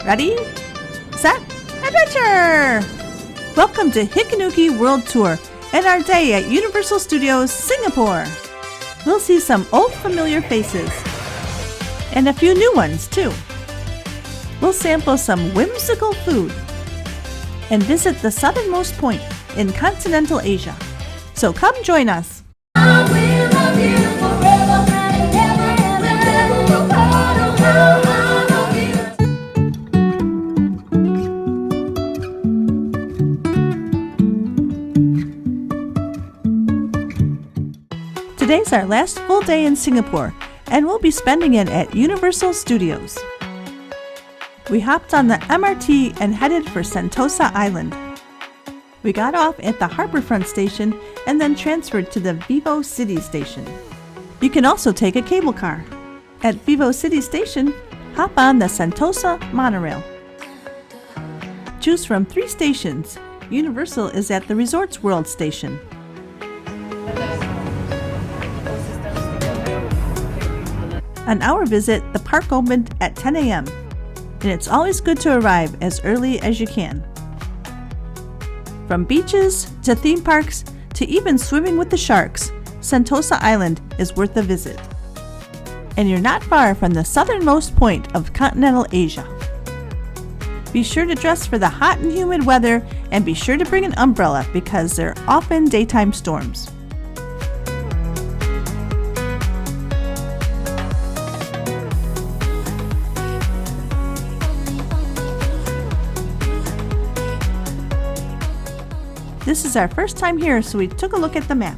Ready, set, adventure! Welcome to Hikanuki World Tour and our day at Universal Studios Singapore. We'll see some old familiar faces and a few new ones too. We'll sample some whimsical food and visit the southernmost point in continental Asia. So come join us. Today's our last full day in Singapore, and we'll be spending it at Universal Studios. We hopped on the MRT and headed for Sentosa Island. We got off at the Harbourfront station and then transferred to the Vivo City station. You can also take a cable car. At Vivo City station, hop on the Sentosa monorail. Choose from 3 stations. Universal is at the Resorts World station. On our visit, the park opened at 10 a.m., and it's always good to arrive as early as you can. From beaches to theme parks to even swimming with the sharks, Sentosa Island is worth a visit. And you're not far from the southernmost point of continental Asia. Be sure to dress for the hot and humid weather, and be sure to bring an umbrella because there are often daytime storms. This is our first time here, so we took a look at the map.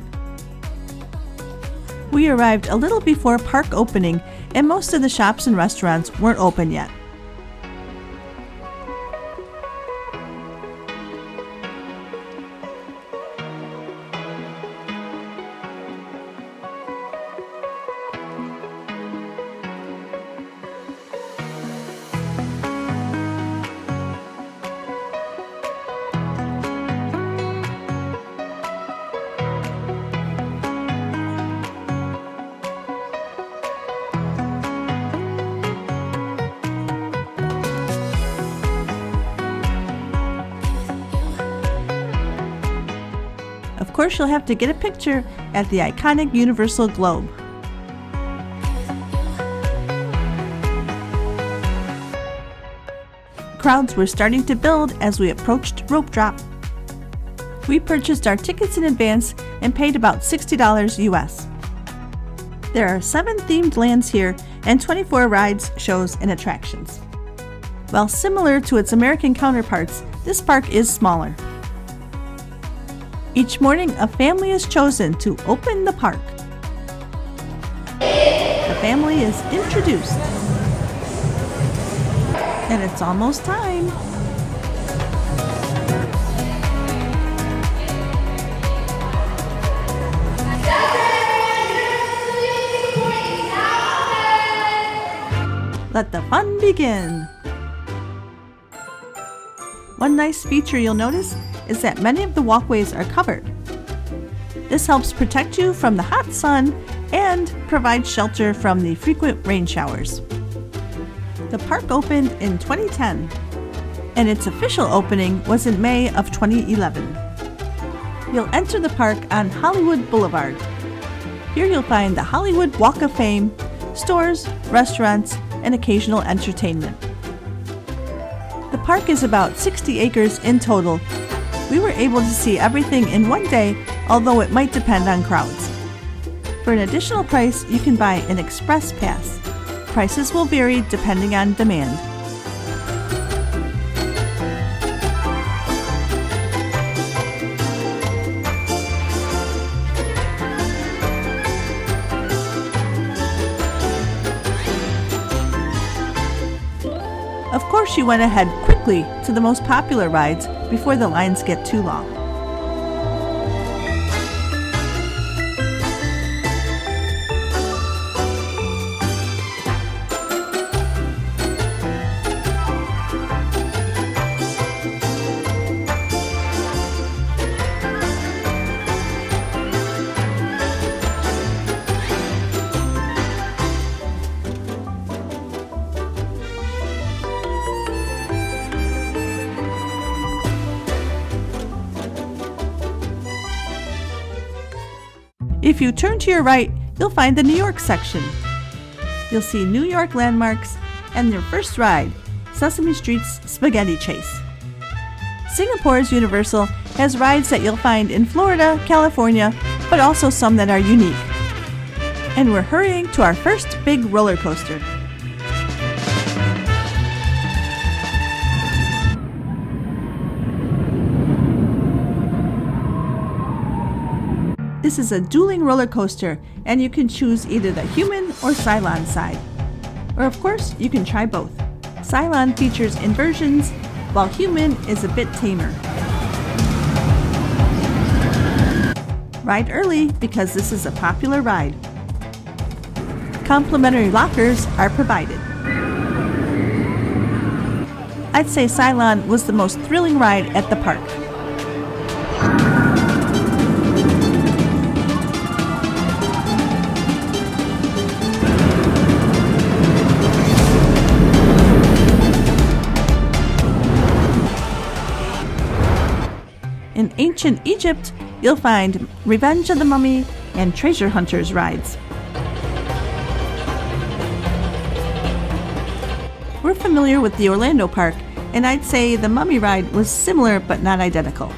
We arrived a little before park opening, and most of the shops and restaurants weren't open yet. Of course, you'll have to get a picture at the iconic Universal Globe. Crowds were starting to build as we approached rope drop. We purchased our tickets in advance and paid about $60 US. There are 7 themed lands here and 24 rides, shows, and attractions. While similar to its American counterparts, this park is smaller. Each morning, a family is chosen to open the park. The family is introduced. And it's almost time. Let the fun begin. One nice feature you'll notice is that many of the walkways are covered. This helps protect you from the hot sun and provides shelter from the frequent rain showers. The park opened in 2010, and its official opening was in May of 2011. You'll enter the park on Hollywood Boulevard. Here you'll find the Hollywood Walk of Fame, stores, restaurants, and occasional entertainment. The park is about 60 acres in total. We were able to see everything in one day, although it might depend on crowds. For an additional price, you can buy an express pass. Prices will vary depending on demand. Of course, you went ahead quickly to the most popular rides before the lines get too long. If you turn to your right, you'll find the New York section. You'll see New York landmarks and your first ride, Sesame Street's Spaghetti Chase. Singapore's Universal has rides that you'll find in Florida, California, but also some that are unique. And we're hurrying to our first big roller coaster. This is a dueling roller coaster, and you can choose either the human or Cylon side. Or of course, you can try both. Cylon features inversions, while human is a bit tamer. Ride early because this is a popular ride. Complimentary lockers are provided. I'd say Cylon was the most thrilling ride at the park. In ancient Egypt, you'll find Revenge of the Mummy and Treasure Hunters rides. We're familiar with the Orlando Park, and I'd say the Mummy ride was similar but not identical.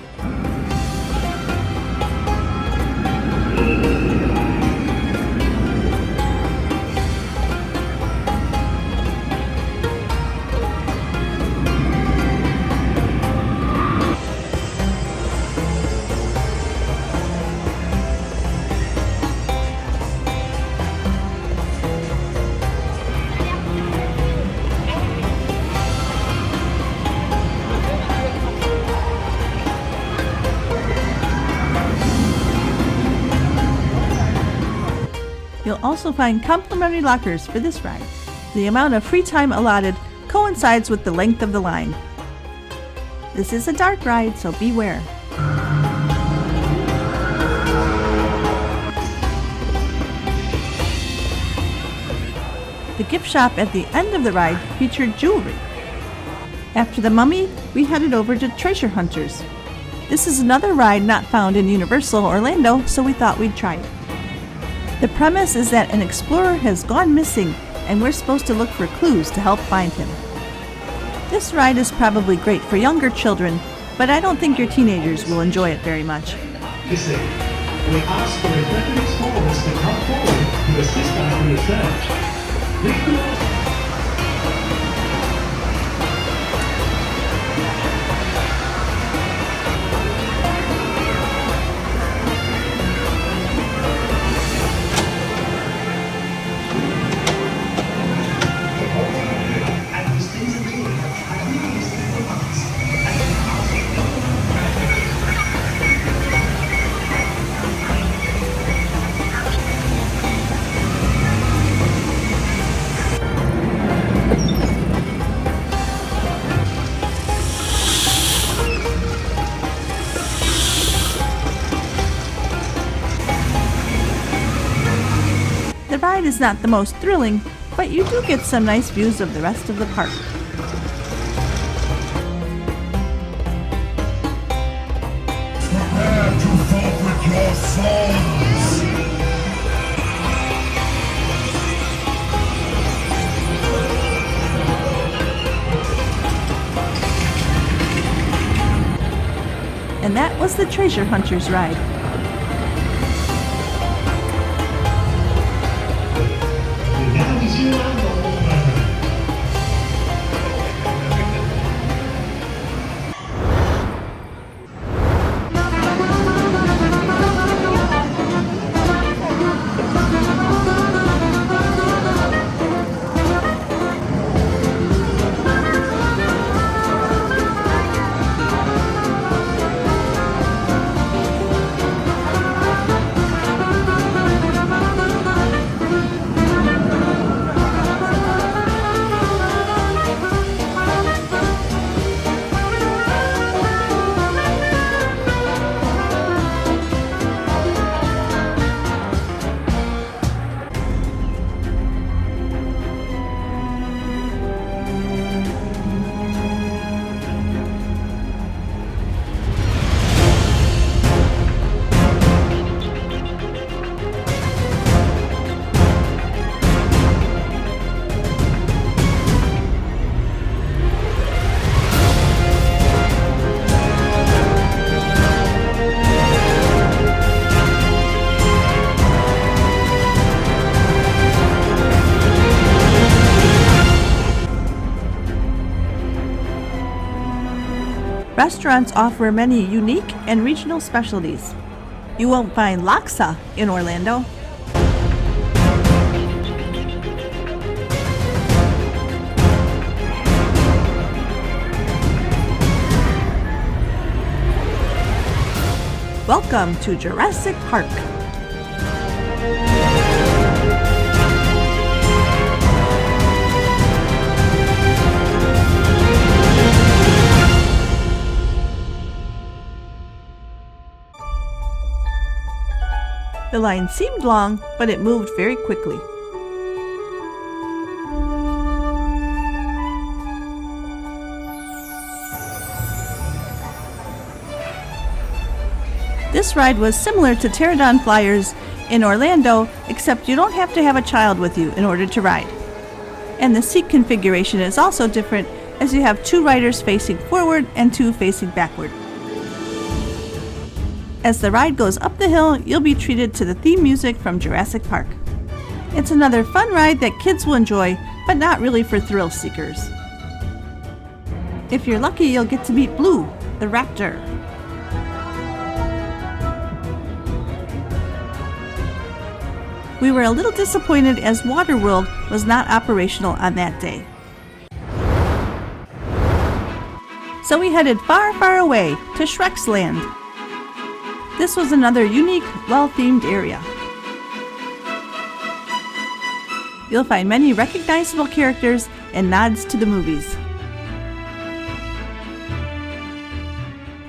You'll also find complimentary lockers for this ride. The amount of free time allotted coincides with the length of the line. This is a dark ride, so beware. The gift shop at the end of the ride featured jewelry. After the Mummy, we headed over to Treasure Hunters. This is another ride not found in Universal Orlando, so we thought we'd try it. The premise is that an explorer has gone missing, and we're supposed to look for clues to help find him. This ride is probably great for younger children, but I don't think your teenagers will enjoy it very much. Listen, we ask for executive scholars to come forward to assist us in research. Please. The ride is not the most thrilling, but you do get some nice views of the rest of the park. Prepare to forfeit your souls! And that was the Treasure Hunters ride. Now is you and the whole matter. Restaurants offer many unique and regional specialties. You won't find laksa in Orlando. Welcome to Jurassic Park. The line seemed long, but it moved very quickly. This ride was similar to Pterodon Flyers in Orlando, except you don't have to have a child with you in order to ride. And the seat configuration is also different, as you have 2 riders facing forward and 2 facing backward. As the ride goes up the hill, you'll be treated to the theme music from Jurassic Park. It's another fun ride that kids will enjoy, but not really for thrill seekers. If you're lucky, you'll get to meet Blue, the raptor. We were a little disappointed as Waterworld was not operational on that day. So we headed far, far away to Shrek's Land. This was another unique, well-themed area. You'll find many recognizable characters and nods to the movies.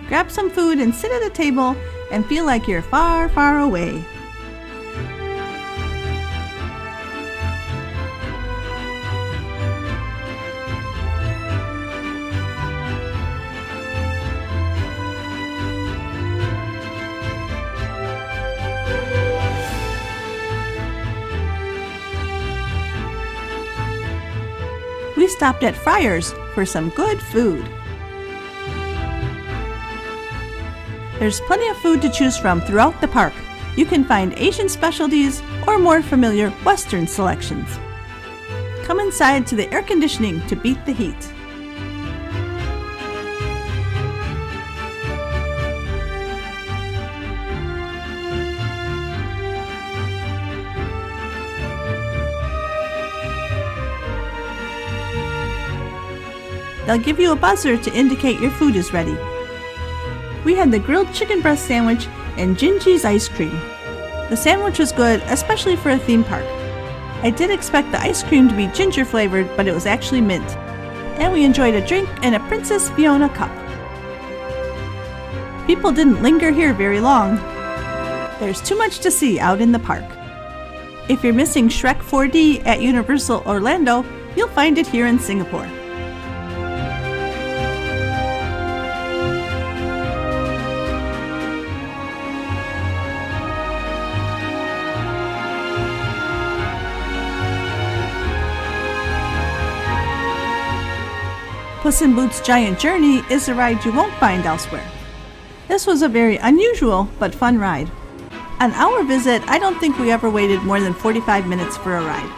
Grab some food and sit at a table and feel like you're far, far away. We stopped at Friar's for some good food. There's plenty of food to choose from throughout the park. You can find Asian specialties or more familiar Western selections. Come inside to the air conditioning to beat the heat. They'll give you a buzzer to indicate your food is ready. We had the grilled chicken breast sandwich and Gingy's ice cream. The sandwich was good, especially for a theme park. I did expect the ice cream to be ginger flavored, but it was actually mint. And we enjoyed a drink in a Princess Fiona cup. People didn't linger here very long. There's too much to see out in the park. If you're missing Shrek 4D at Universal Orlando, you'll find it here in Singapore. Puss in Boots' Giant Journey is a ride you won't find elsewhere. This was a very unusual but fun ride. On our visit, I don't think we ever waited more than 45 minutes for a ride.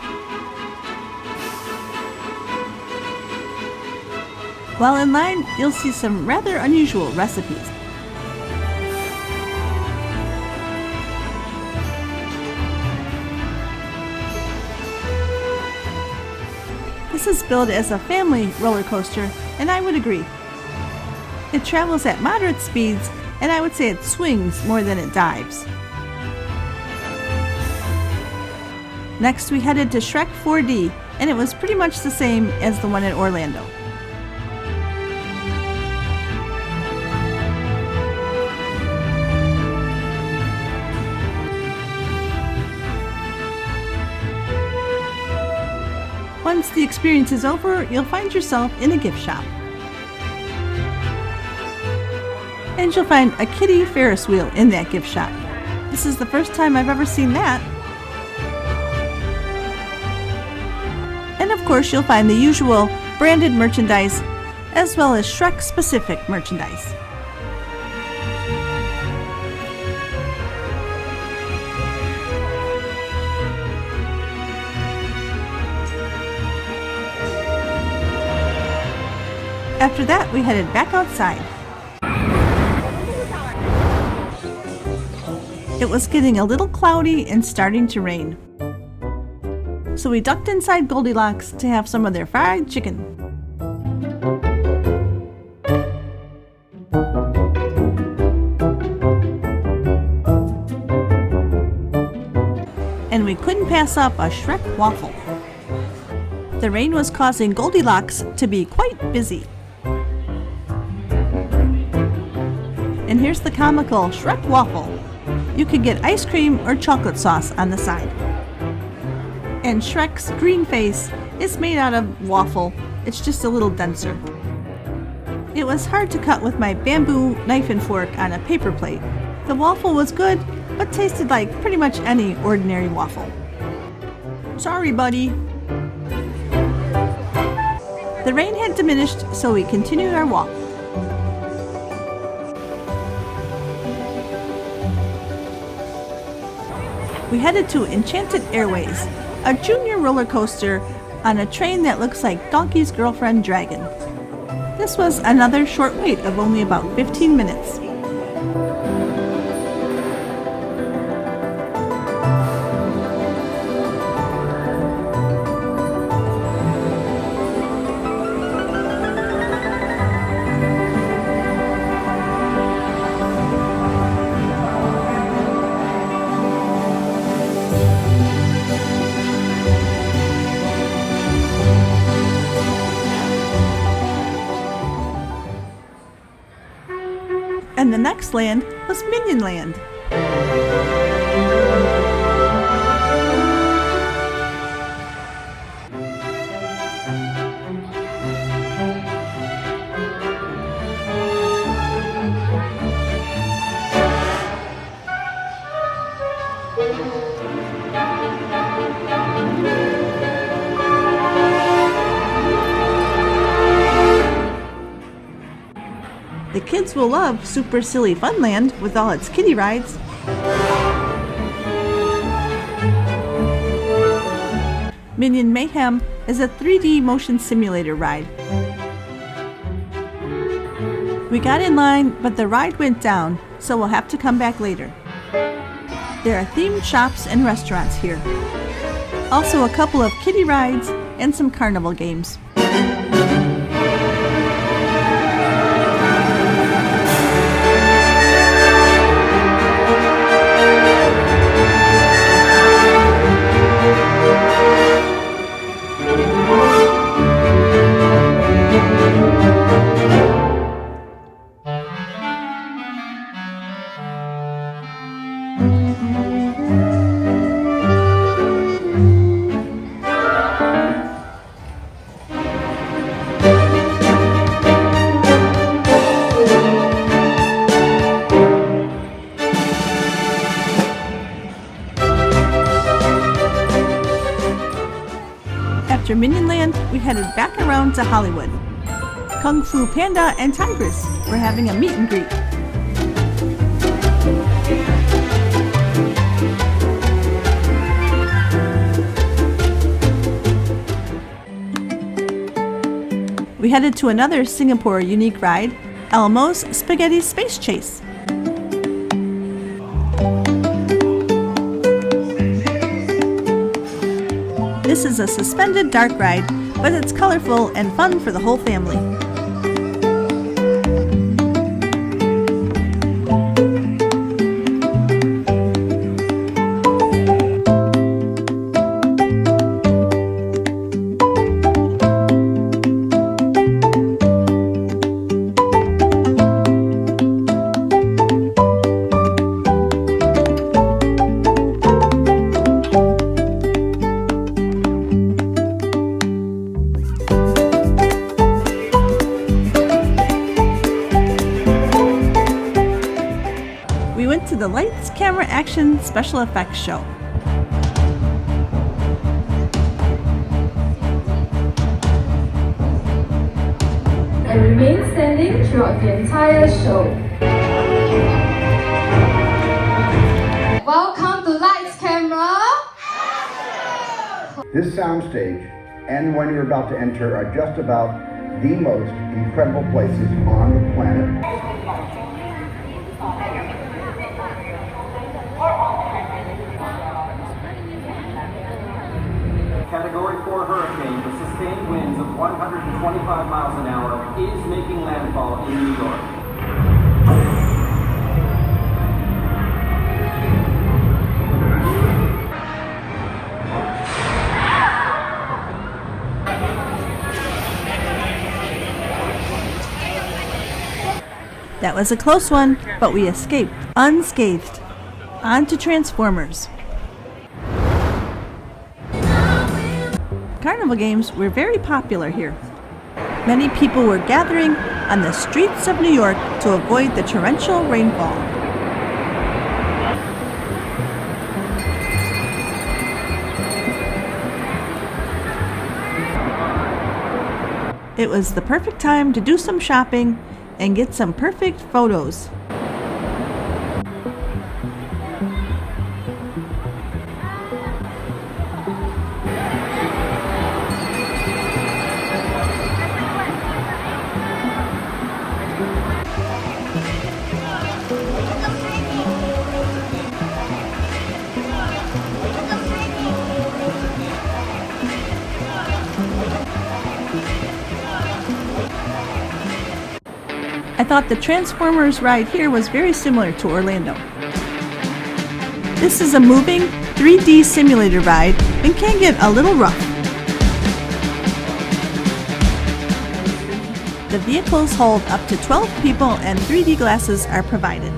While in line, you'll see some rather unusual recipes. This is billed as a family roller coaster, and I would agree. It travels at moderate speeds, and I would say it swings more than it dives. Next, we headed to Shrek 4D, and it was pretty much the same as the one in Orlando. Once the experience is over, you'll find yourself in a gift shop. And you'll find a kiddie Ferris wheel in that gift shop. This is the first time I've ever seen that. And of course, you'll find the usual branded merchandise, as well as Shrek-specific merchandise. After that, we headed back outside. It was getting a little cloudy and starting to rain. So we ducked inside Goldilocks to have some of their fried chicken. And we couldn't pass up a Shrek waffle. The rain was causing Goldilocks to be quite busy. And here's the comical Shrek waffle. You could get ice cream or chocolate sauce on the side. And Shrek's green face is made out of waffle. It's just a little denser. It was hard to cut with my bamboo knife and fork on a paper plate. The waffle was good, but tasted like pretty much any ordinary waffle. Sorry, buddy. The rain had diminished, so we continued our walk. We headed to Enchanted Airways, a junior roller coaster on a train that looks like Donkey's Girlfriend Dragon. This was another short wait of only about 15 minutes. And the next land was Minion Land. The kids will love Super Silly Funland with all its kiddie rides. Minion Mayhem is a 3D motion simulator ride. We got in line, but the ride went down, so we'll have to come back later. There are themed shops and restaurants here. Also a couple of kiddie rides and some carnival games. After Minion Land, we headed back around to Hollywood. Kung Fu Panda and Tigress were having a meet and greet. We headed to another Singapore unique ride, Elmo's Spaghetti Space Chase. This is a suspended dark ride, but it's colorful and fun for the whole family. To the Lights, Camera, Action Special Effects Show. And remain standing throughout the entire show. Welcome to Lights, Camera. This soundstage and one you're about to enter are just about the most incredible places on the planet. sustained winds of 125 miles an hour is making landfall in New York. That was a close one, but we escaped unscathed. On to Transformers. Carnival games were very popular here. Many people were gathering on the streets of New York to avoid the torrential rainfall. It was the perfect time to do some shopping and get some perfect photos. I thought the Transformers ride here was very similar to Orlando. This is a moving 3D simulator ride and can get a little rough. The vehicles hold up to 12 people and 3D glasses are provided.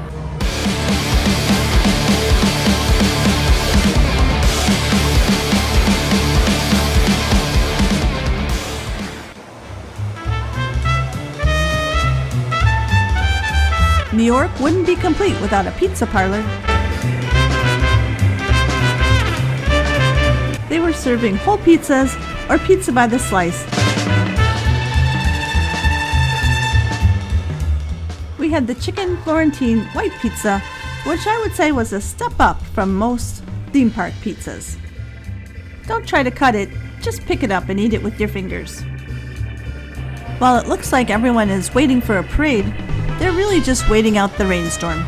New York wouldn't be complete without a pizza parlor. They were serving whole pizzas or pizza by the slice. We had the chicken Florentine white pizza, which I would say was a step up from most theme park pizzas. Don't try to cut it, just pick it up and eat it with your fingers. While it looks like everyone is waiting for a parade, they're really just waiting out the rainstorm.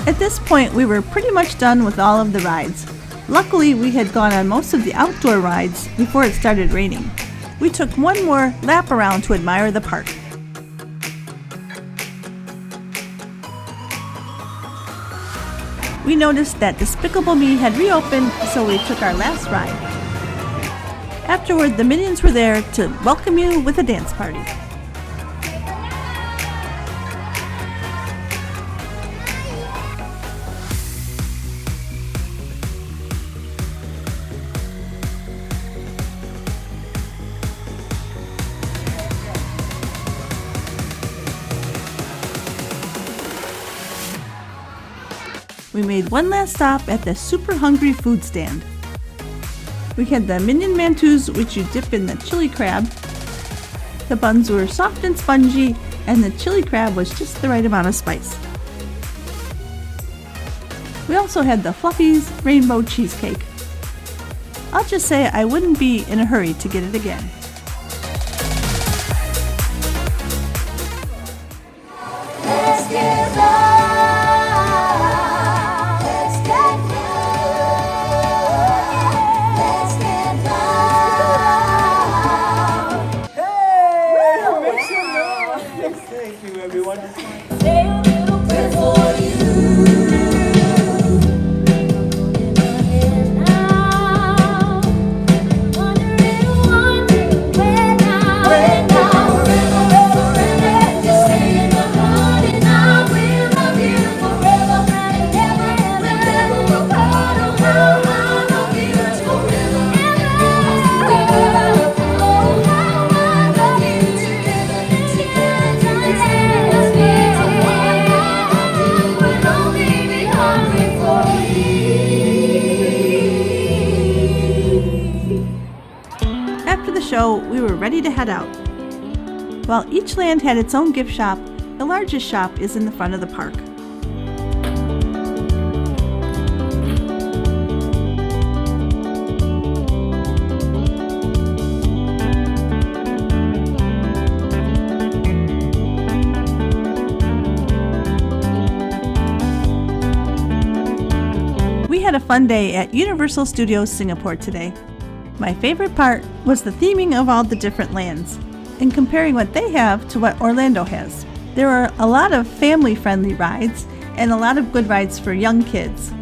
At this point, we were pretty much done with all of the rides. Luckily, we had gone on most of the outdoor rides before it started raining. We took one more lap around to admire the park. We noticed that Despicable Me had reopened, so we took our last ride. Afterward, the Minions were there to welcome you with a dance party. We made one last stop at the Super Hungry food stand. We had the Minion Mantus, which you dip in the chili crab. The buns were soft and spongy, and the chili crab was just the right amount of spice. We also had the Fluffy's Rainbow Cheesecake. I'll just say I wouldn't be in a hurry to get it again. Let's get loud. Let's get loud. Let's get loud. Hey! Make some noise! Thank you, everyone. Say a little prayer for you. show, we were ready to head out. While each land had its own gift shop, the largest shop is in the front of the park. We had a fun day at Universal Studios Singapore today. My favorite part was the theming of all the different lands and comparing what they have to what Orlando has. There were a lot of family-friendly rides and a lot of good rides for young kids,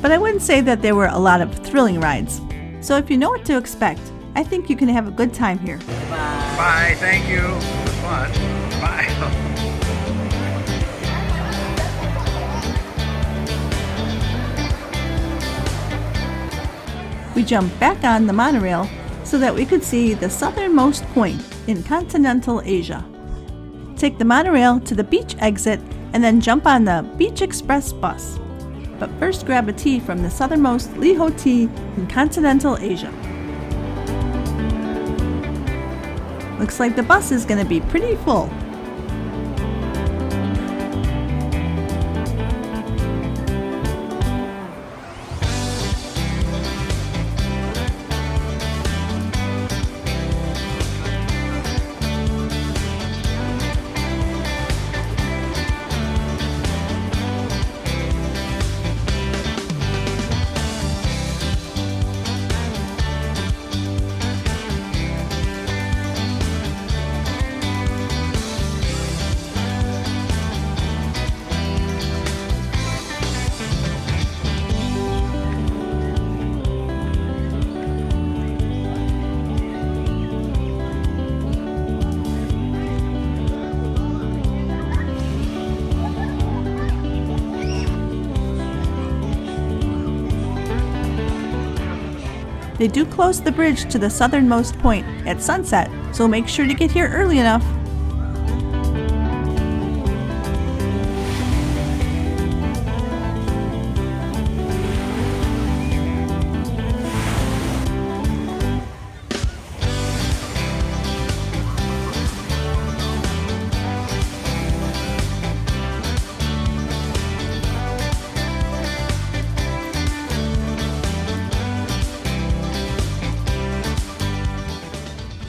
but I wouldn't say that there were a lot of thrilling rides. So if you know what to expect, I think you can have a good time here. Bye, thank you. It was fun. Bye. We jumped back on the monorail so that we could see the southernmost point in continental Asia. Take the monorail to the beach exit and then jump on the Beach Express bus. But first grab a tea from the southernmost Liho Tea in continental Asia. Looks like the bus is going to be pretty full. They do close the bridge to the southernmost point at sunset, so make sure to get here early enough.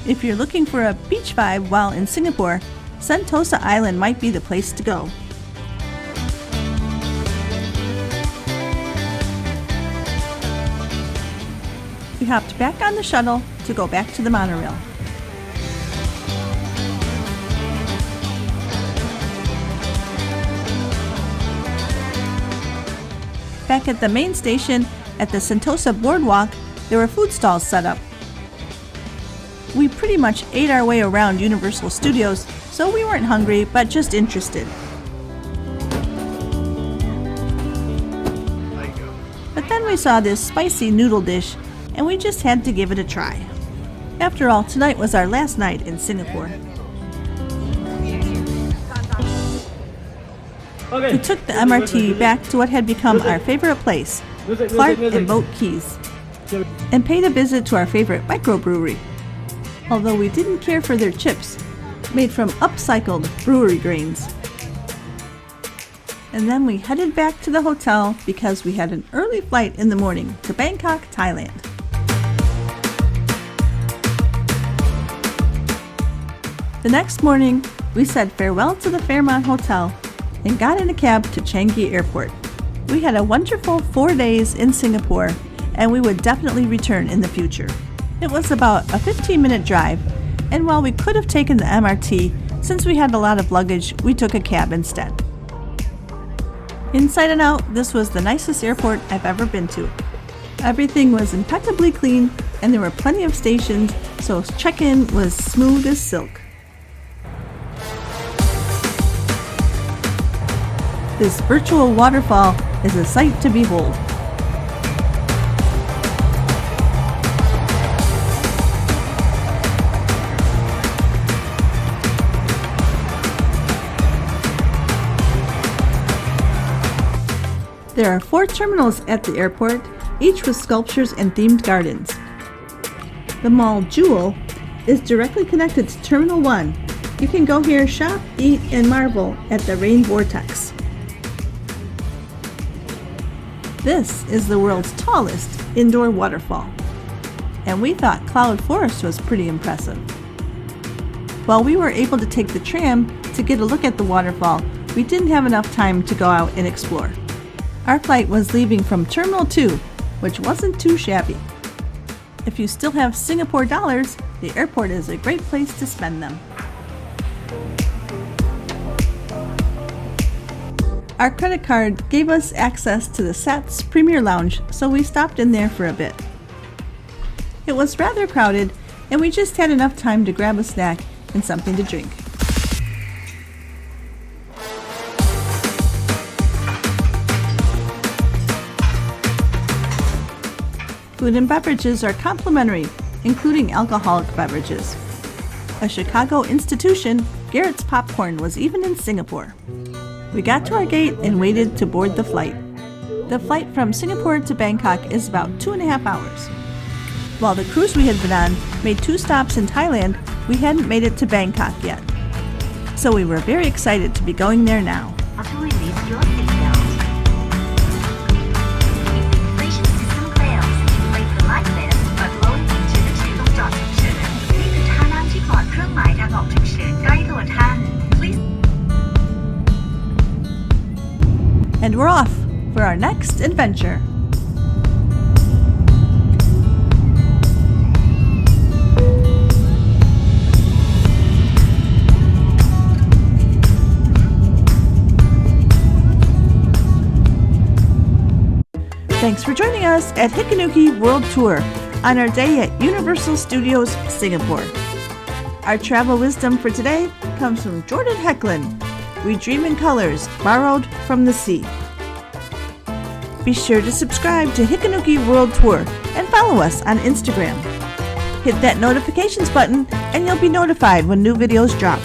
If you're looking for a beach vibe while in Singapore, Sentosa Island might be the place to go. We hopped back on the shuttle to go back to the monorail. Back at the main station at the Sentosa Boardwalk, there were food stalls set up. We pretty much ate our way around Universal Studios, so we weren't hungry, but just interested. But then we saw this spicy noodle dish, and we just had to give it a try. After all, tonight was our last night in Singapore. We took the MRT back to what had become our favorite place, Clark and Boat Keys, and paid a visit to our favorite microbrewery. Although we didn't care for their chips, made from upcycled brewery grains. And then we headed back to the hotel because we had an early flight in the morning to Bangkok, Thailand. The next morning, we said farewell to the Fairmont Hotel and got in a cab to Changi Airport. We had a wonderful 4 days in Singapore, and we would definitely return in the future. It was about a 15-minute drive, and while we could have taken the MRT, since we had a lot of luggage, we took a cab instead. Inside and out, this was the nicest airport I've ever been to. Everything was impeccably clean, and there were plenty of stations, so check-in was smooth as silk. This virtual waterfall is a sight to behold. There are 4 terminals at the airport, each with sculptures and themed gardens. The mall Jewel is directly connected to Terminal 1. You can go here, shop, eat, and marvel at the Rain Vortex. This is the world's tallest indoor waterfall, and we thought Cloud Forest was pretty impressive. While we were able to take the tram to get a look at the waterfall, we didn't have enough time to go out and explore. Our flight was leaving from Terminal 2, which wasn't too shabby. If you still have Singapore dollars, the airport is a great place to spend them. Our credit card gave us access to the SATS Premier Lounge, so we stopped in there for a bit. It was rather crowded, and we just had enough time to grab a snack and something to drink. Food and beverages are complimentary, including alcoholic beverages. A Chicago institution, Garrett's Popcorn was even in Singapore. We got to our gate and waited to board the flight. The flight from Singapore to Bangkok is about 2.5 hours. While the cruise we had been on made 2 stops in Thailand, we hadn't made it to Bangkok yet. So we were very excited to be going there now. To release your seatbelt. Station system fails. Wait for light vest but low into the table dot section. นี่คือท่านั่งที่ปลอดเครื่องหมายทางออกฉุกเฉินใกล้ตัวท่าน Please. And we're off for our next adventure. Thanks for joining us at Hikanuki World Tour on our day at Universal Studios Singapore. Our travel wisdom for today comes from Jordan Hecklin. We dream in colors borrowed from the sea. Be sure to subscribe to Hikanuki World Tour and follow us on Instagram. Hit that notifications button and you'll be notified when new videos drop.